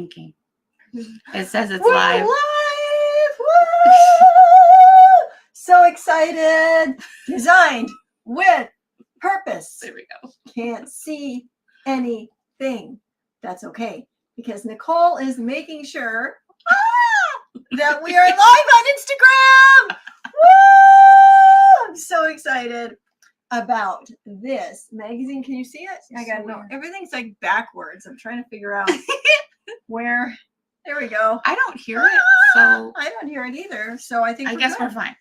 blinking. It says it's We're live. Woo! So excited. Designed with purpose. There we go. Can't see anything. That's okay, because Nicole is making sure that we are live on Instagram. Woo! I'm so excited about this magazine. Can you see it? I gotta know. Everything's like backwards. I'm trying to figure out where. There we go. I don't hear it, so I don't hear it either. So I think I guess we're fine.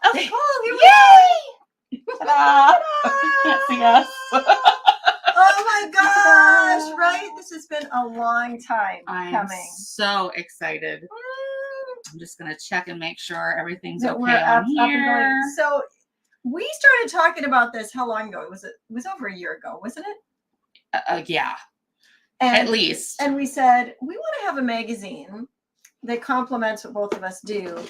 Okay. Nicole, here we go. Ta-da! Can't see us. Oh my gosh! Right? This has been a long time I'm coming. so excited. I'm just gonna check and make sure everything's That okay we're up on and here. going. So we started talking about this. How long ago? It was over a year ago, wasn't it? Yeah, And, at least. And we said we want to have a magazine that complements what both of us do,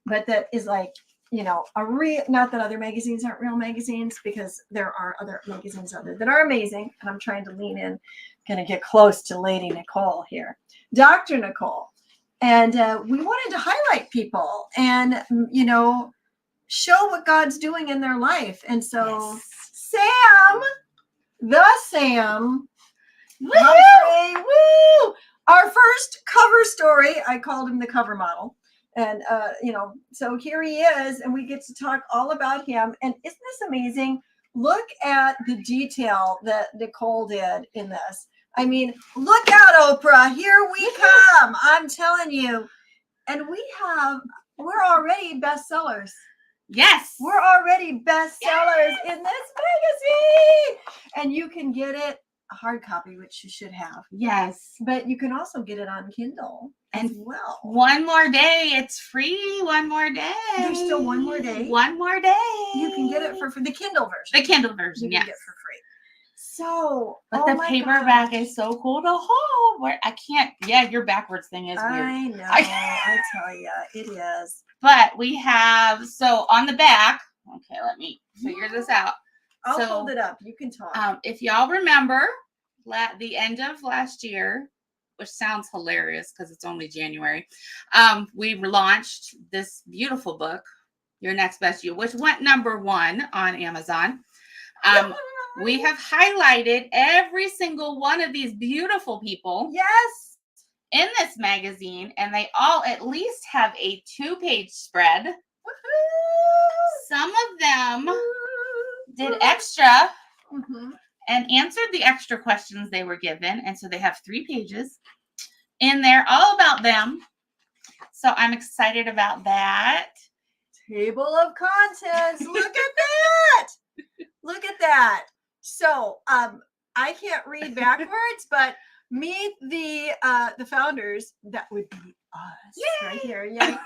but that is like, you know, a real, not that other magazines aren't real magazines, because there are other magazines out there that are amazing. And I'm trying to lean in, going to get close to Lady Nicole here, Dr. Nicole. And we wanted to highlight people and, you know, show what God's doing in their life. And so Sam, the Sam, woo! Our first cover story, I called him the cover model. And, you know, so here he is, and we get to talk all about him. And isn't this amazing? Look at the detail that Nicole did in this. I mean, look out, Oprah. Here we come. I'm telling you. And we're already bestsellers. Yes. We're already bestsellers in this magazine. And you can get it a hard copy, which you should have. Yes. But you can also get it on Kindle as well. One more day. It's free. One more day. There's still one more day. One more day. You can get it for the Kindle version. The Kindle version, You can yes. get it for free. So, But the paperback is so cool to hold. Where I can't. Yeah, your backwards thing is weird. I know. I tell you, it is. But we have, so on the back, okay, let me figure this out. I'll hold it up. You can talk. If y'all remember the end of last year, which sounds hilarious because it's only January, we launched this beautiful book, Your Next Best You, which went #1 on Amazon. We have highlighted every single one of these beautiful people. Yes. In this magazine, and they all at least have a 2-page spread. Woo-hoo! Some of them did extra Mm-hmm. and answered the extra questions they were given. And so they have 3 pages in there all about them. So I'm excited about that. Table of contents. Look at that. Look at that. So I can't read backwards, but meet the founders. That would be us. Yay! Right here. Yeah.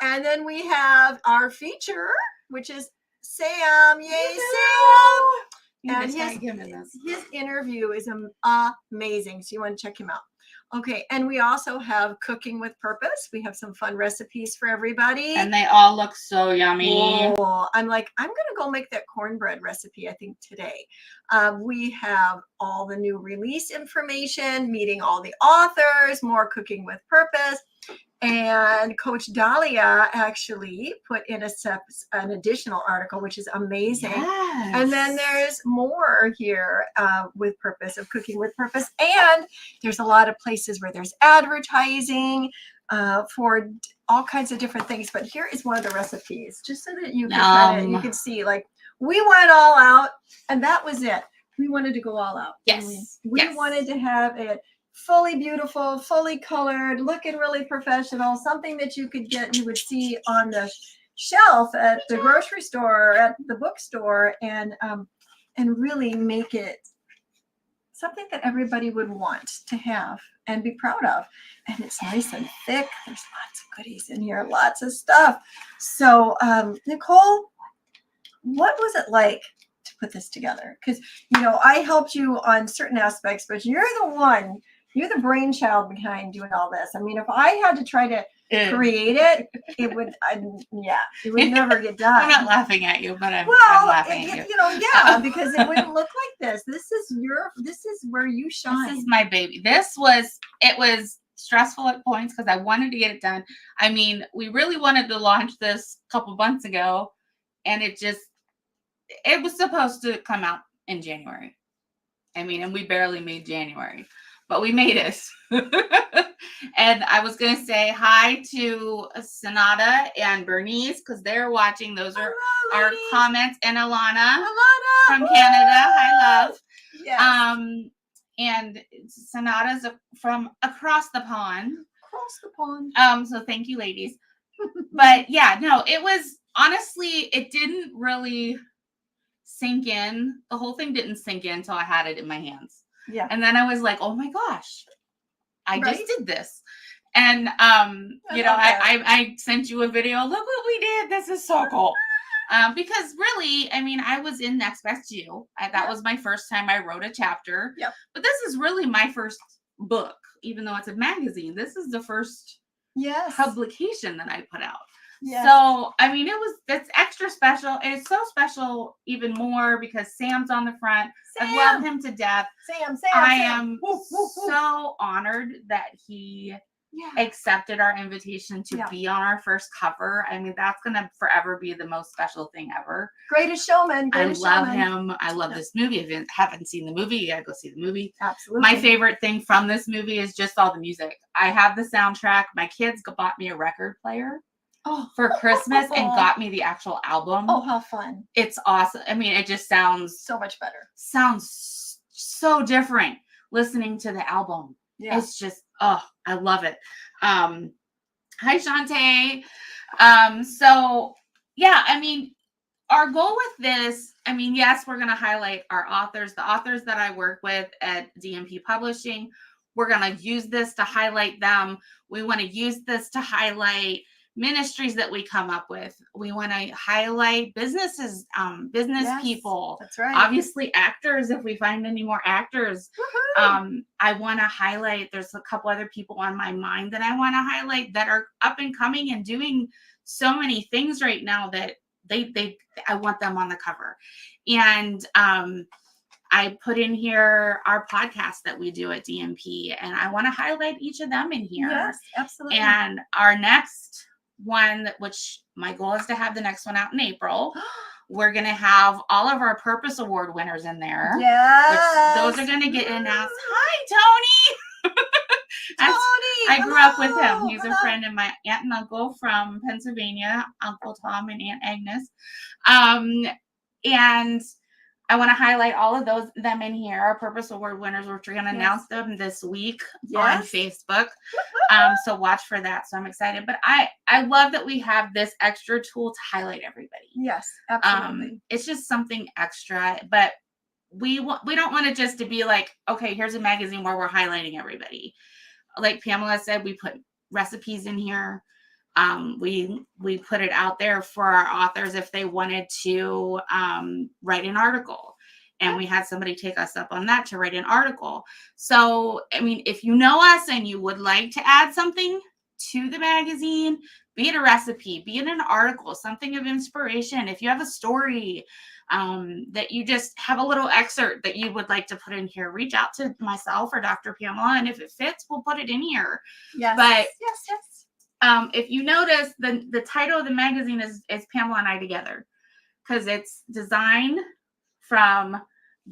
And then we have our feature, which is Sam. Yay, Sam. And his interview is amazing. So you want to check him out. Okay. And we also have Cooking with Purpose. We have some fun recipes for everybody. And they all look so yummy. Oh, I'm going to go make that cornbread recipe, I think, today. We have all the new release information, meeting all the authors, more Cooking with Purpose. And Coach Dahlia actually put in an additional article, which is amazing. Yes. And then there's more here with Purpose, of Cooking with Purpose. And there's a lot of places where there's advertising for all kinds of different things. But here is one of the recipes, just so that you can you can see, like, we went all out, and that was it. We wanted to go all out. Yes. We wanted to have it fully beautiful, fully colored, looking really professional, something that you would see on the shelf at the grocery store or at the bookstore, and really make it something that everybody would want to have and be proud of. And it's nice and thick. There's lots of goodies in here, lots of stuff. So Nicole, what was it like to put this together? Because, you know, I helped you on certain aspects, but you're the brainchild behind doing all this. I mean, if I had to try to create it, it would never get done. I'm not laughing at you, but I'm laughing at you. You know, yeah, because it wouldn't look like this. This is where you shine. This is my baby. It was stressful at points because I wanted to get it done. I mean, we really wanted to launch this a couple months ago, and it was supposed to come out in January. I mean, and we barely made January, but we made it. And I was going to say hi to Sonata and Bernice because they're watching. Those are our comments. And Alana from Canada. Hi, love. Yes. And Sonata's from across the pond. Across the pond. So thank you, ladies. But yeah, no, it was honestly, it didn't really sink in. The whole thing didn't sink in until I had it in my hands. Yeah. And then I was like, oh my gosh, I just did this. And I sent you a video. Look what we did. This is so cool. Because really, I mean, I was in Next Best You. That was my first time I wrote a chapter. Yep. But this is really my first book, even though it's a magazine. This is the first publication that I put out. Yes. So, I mean, it's extra special. And it's so special even more because Sam's on the front. Sam. I love him to death. Sam. I am so honored that he accepted our invitation to be on our first cover. I mean, that's going to forever be the most special thing ever. Greatest showman. I love him. I love this movie. If you haven't seen the movie, you got to go see the movie. Absolutely. My favorite thing from this movie is just all the music. I have the soundtrack. My kids bought me a record player for Christmas and got me the actual album. Oh, how fun. It's awesome. I mean, it just sounds so much better. Sounds so different listening to the album. Yeah. It's just, I love it. Hi, Shantae. So yeah, I mean, our goal with this, I mean, yes, we're going to highlight our authors, the authors that I work with at DMP Publishing. We're going to use this to highlight them. We want to use this to highlight ministries that we come up with. We want to highlight businesses, business people. That's right. Obviously actors, if we find any more actors. I want to highlight, there's a couple other people on my mind that I want to highlight that are up and coming and doing so many things right now that I want them on the cover. And I put in here our podcast that we do at DMP, and I want to highlight each of them in here. Yes, absolutely. And our next one, which my goal is to have the next one out in April. We're going to have all of our Purpose Award winners in there. Yes. Those are going to get announced. Hi, Tony. I grew up with him. He's a friend of my aunt and uncle from Pennsylvania, Uncle Tom and Aunt Agnes. And I want to highlight all of them in here, our Purpose Award winners, which we're going to announce them this week on Facebook. So watch for that. So I'm excited. But I love that we have this extra tool to highlight everybody. Yes, absolutely. It's just something extra. But we don't want it just to be like, okay, here's a magazine where we're highlighting everybody. Like Pamela said, we put recipes in here. We put it out there for our authors if they wanted to write an article. And we had somebody take us up on that to write an article. So, I mean, if you know us and you would like to add something to the magazine, be it a recipe, be it an article, something of inspiration, if you have a story that you just have a little excerpt that you would like to put in here, reach out to myself or Dr. Pamela. And if it fits, we'll put it in here. Yes. But yes. If you notice, the title of the magazine is Pamela and I Together, because it's designed from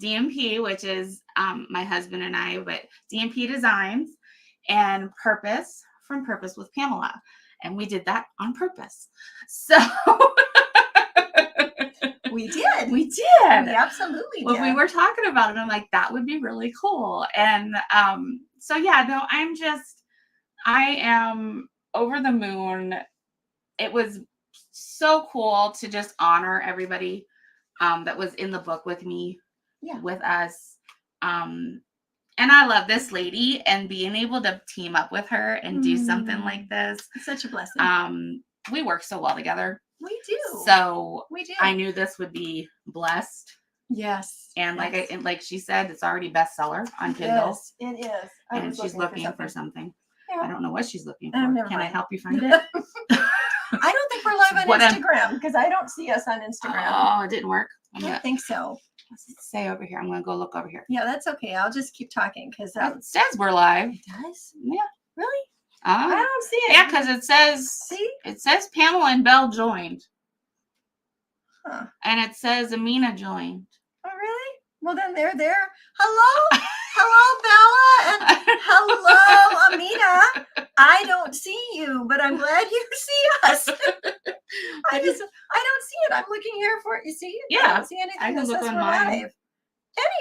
DMP, which is my husband and I, but DMP Designs, and Purpose from Purpose with Pamela. And we did that on purpose. So we did. We did. We absolutely did. When we were talking about it, I'm like, that would be really cool. And so yeah, no, I am over the moon. It was so cool to just honor everybody that was in the book with me, with us. And I love this lady, and being able to team up with her and do something like this. It's such a blessing. We work so well together. We do. So we do. I knew this would be blessed. Yes. And like she said, it's already bestseller on Kindle. It is. And she's looking for something. Yeah. I don't know what she's looking for. Can I help you find it? I don't think we're live on Instagram because I don't see us on Instagram. Oh, it didn't work. I don't think so. Let's say over here. I'm going to go look over here. Yeah, that's okay. I'll just keep talking because it says we're live. It does? Yeah. Really? I don't see it. Yeah, because See? it says Pamela and Belle joined. Huh. And it says Amina joined. Oh, really? Well, then they're there. Hello? Hello, Bella, and hello, Amina. I don't see you, but I'm glad you see us. I don't see it. I'm looking here for it. You see it? I Yeah, don't see anything I can that look says on we're mine. live.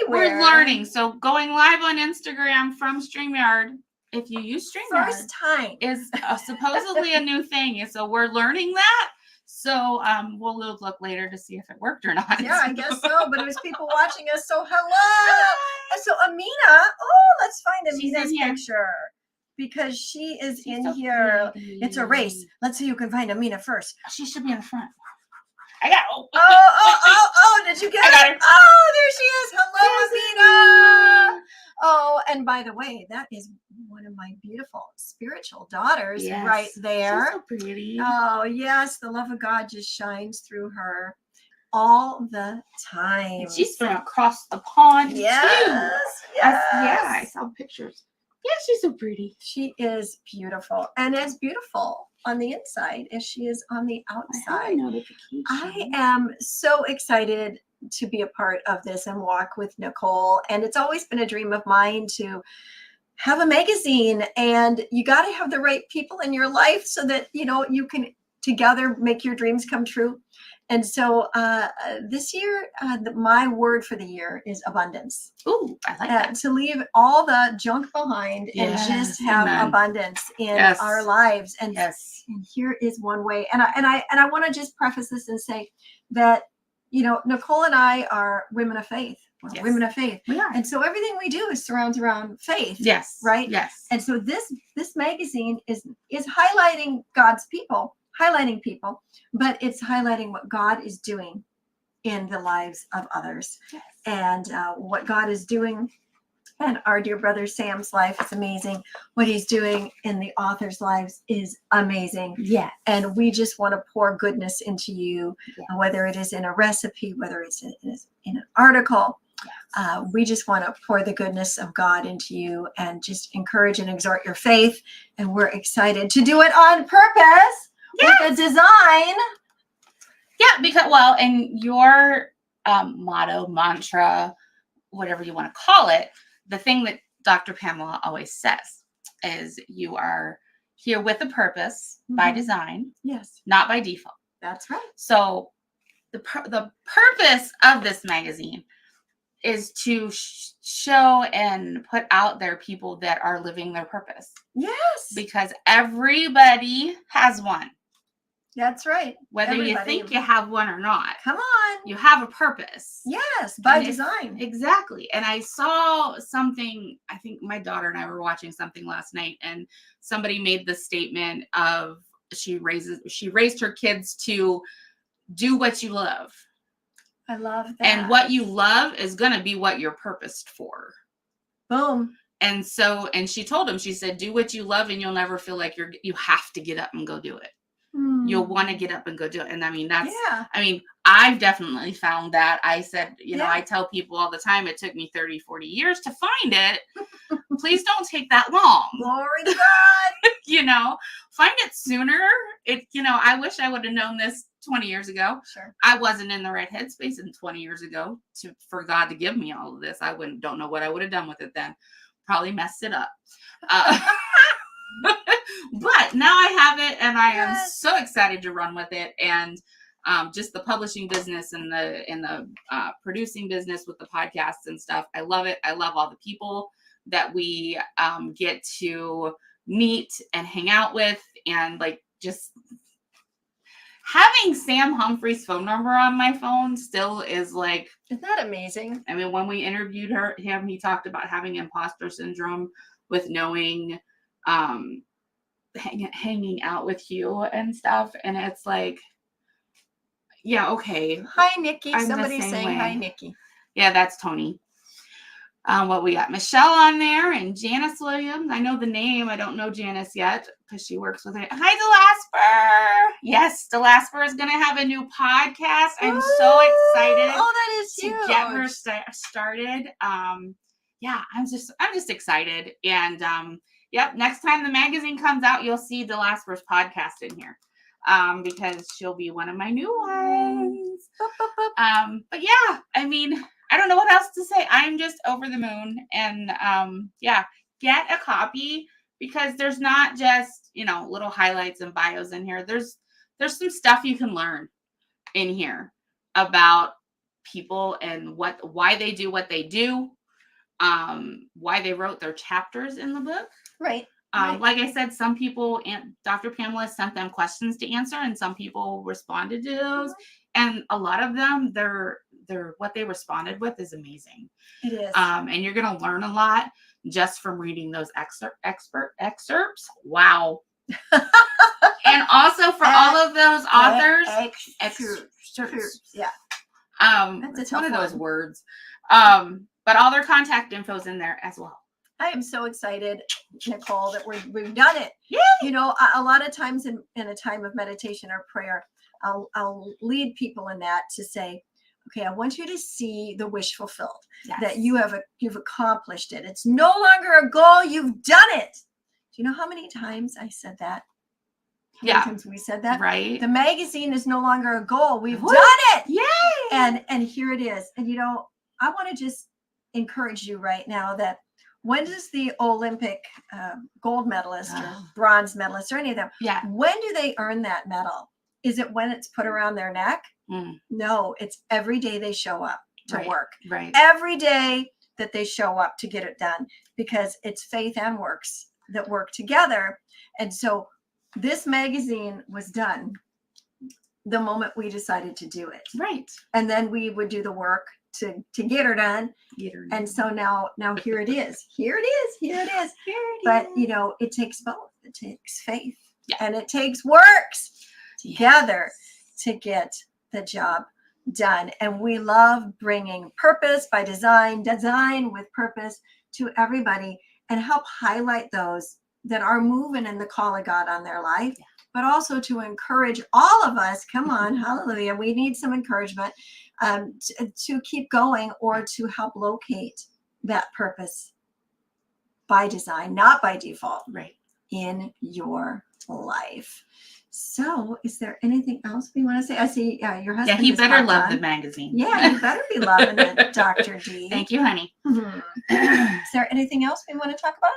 Anywhere. We're learning. So going live on Instagram from StreamYard, if you use StreamYard, First time. is supposedly a new thing. And so we're learning that. So we'll look later to see if it worked or not. Yeah, I guess so. But it was people watching us. So hello. And so Amina. Oh, let's find She's Amina's in here. picture because she is She's in so here. pretty. It's a race. Let's see who can find Amina first. She should be in the front. I got. Oh! Did you get I got her. Oh, there she is. Hello, There's Amina. Oh, and by the way, that is one of my beautiful spiritual daughters Yes. right there. She's so pretty. Oh, yes, the love of God just shines through her all the time. And she's from across the pond too. Yes. I saw pictures. Yeah, she's so pretty. She is beautiful, and as beautiful on the inside as she is on the I have outside. a notification. I am so excited to be a part of this and walk with Nicole. And it's always been a dream of mine to have a magazine, and you got to have the right people in your life so that, you can together make your dreams come true. And so this year, my word for the year is abundance. Ooh, I like that. To leave all the junk behind and just have amen. Abundance in our lives. And here is one way. And I want to just preface this and say that, Nicole and I are women of faith. We're women of faith. We are. And so everything we do surrounds around faith. Yes. Right? Yes. And so this magazine is highlighting God's people, but it's highlighting what God is doing in the lives of others. Yes. And what God is doing in our dear brother Sam's life is amazing. What he's doing in the authors' lives is amazing. Yeah. And we just want to pour goodness into you, whether it is in a recipe, whether it's in an article. Yes. We just want to pour the goodness of God into you and just encourage and exhort your faith. And we're excited to do it on purpose with a design. Yeah, because, and your motto, mantra, whatever you want to call it, the thing that Dr. Pamela always says is you are here with a purpose by design. Yes. Not by default. That's right. So the purpose of this magazine is to show and put out there people that are living their purpose. Yes. Because everybody has one. That's right. Whether you think you have one or not. Come on. You have a purpose. Yes, by design. Exactly. And I saw something, I think my daughter and I were watching something last night, and somebody made the statement of she raised her kids to do what you love. I love that. And what you love is going to be what you're purposed for. Boom. And she told him, she said, do what you love and you'll never feel like you have to get up and go do it. You'll want to get up and go do it. And I mean, I've definitely found that. I said, I tell people all the time, it took me 30, 40 years to find it. Please don't take that long. Glory to God. Find it sooner. I wish I would have known this 20 years ago. Sure. I wasn't in the right headspace 20 years ago for God to give me all of this. I don't know what I would have done with it then. Probably messed it up. But now I have it, and I am so excited to run with it. And just the publishing business and the producing business with the podcasts and stuff. I love it. I love all the people that we get to meet and hang out with, and just having Sam Humphrey's phone number on my phone still is isn't that amazing? I mean, when we interviewed him, he talked about having imposter syndrome with knowing hanging out with you and stuff, and it's okay. Hi, Nikki. I'm Somebody's saying hi, Nikki. Yeah, that's Tony. What we got? Michelle on there and Janice Williams. I know the name. I don't know Janice yet because she works with it. Hi, Delasper. Yes, Delasper is going to have a new podcast. I'm so excited. Oh, that is huge. To get her started. I'm just excited. And Yep. Next time the magazine comes out, you'll see the Last Verse podcast in here. Because she'll be one of my new ones. But yeah, I mean, I don't know what else to say. I'm just over the moon. And yeah, get a copy because there's not just, little highlights and bios in here. There's some stuff you can learn in here about people and why they do what they do, why they wrote their chapters in the book. Right. Like I said, some people, Dr. Pamela sent them questions to answer, and some people responded to those. And a lot of them, they're what they responded with is amazing. It is. And you're going to learn a lot just from reading those excerpts. Wow. And also for all of those authors, excerpts. Yeah. It's one of those words. But all their contact info's in there as well. I am so excited, Nicole, that we've done it. Yay! A lot of times in a time of meditation or prayer, I'll lead people in that to say, okay, I want you to see the wish fulfilled, that you've accomplished it. It's no longer a goal. You've done it. Do you know how many times I said that? How many times we said that? Right. The magazine is no longer a goal. We've done it. Yay! And here it is. And I want to just encourage you right now that when does the Olympic gold medalist or bronze medalist or any of them, when do they earn that medal? Is it when it's put around their neck? No, it's every day they show up to work. Right. Every day that they show up to get it done, because it's faith and works that work together. And so this magazine was done the moment we decided to do it. Right. And then we would do the work to get her done. And so now here it is. Here it is. But it takes both. It takes faith and it takes works together to get the job done. And we love bringing purpose by design with purpose to everybody and help highlight those that are moving in the call of God on their life, but also to encourage all of us. Come on, hallelujah. We need some encouragement to keep going or to help locate that purpose by design, not by default, in your life. So is there anything else we want to say? I see your husband. Yeah, he better love the magazine. Yeah, you better be loving it, Dr. D. Thank you, honey. Is there anything else we want to talk about?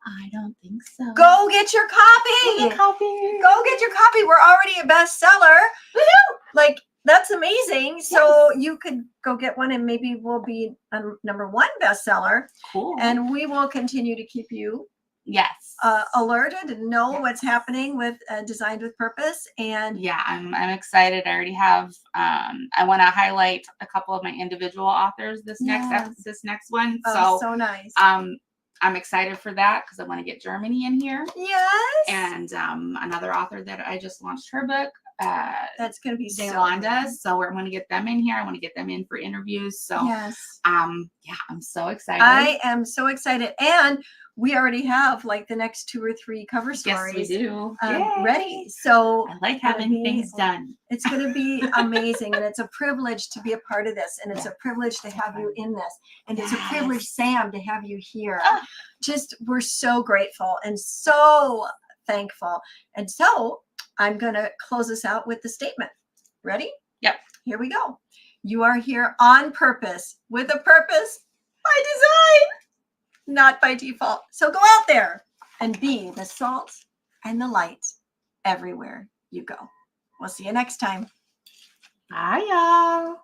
I don't think so. Go get your copy. Go get your copy. We're already a bestseller. Like, that's amazing. Yes. So you could go get one and maybe we'll be a #1 bestseller. Cool. And we will continue to keep you alerted and know what's happening with Designed with Purpose. And I'm excited. I already have I want to highlight a couple of my individual authors this next one. So nice. I'm excited for that because I want to get Germany in here. Yes. And another author that I just launched her book. That's going to be Yolanda. So we're going to get them in here. I want to get them in for interviews. So I'm so excited. I am so excited. And we already have like the next 2 or 3 cover stories. Yes, we do. Ready. So I like having things done. It's going to be amazing. And it's a privilege to be a part of this. And it's a privilege to have you in this. And it's a privilege, Sam, to have you here. Just, we're so grateful and so thankful. And so I'm going to close us out with the statement. Ready? Yep. Here we go. You are here on purpose, with a purpose by design, not by default. So go out there and be the salt and the light everywhere you go. We'll see you next time. Bye, y'all.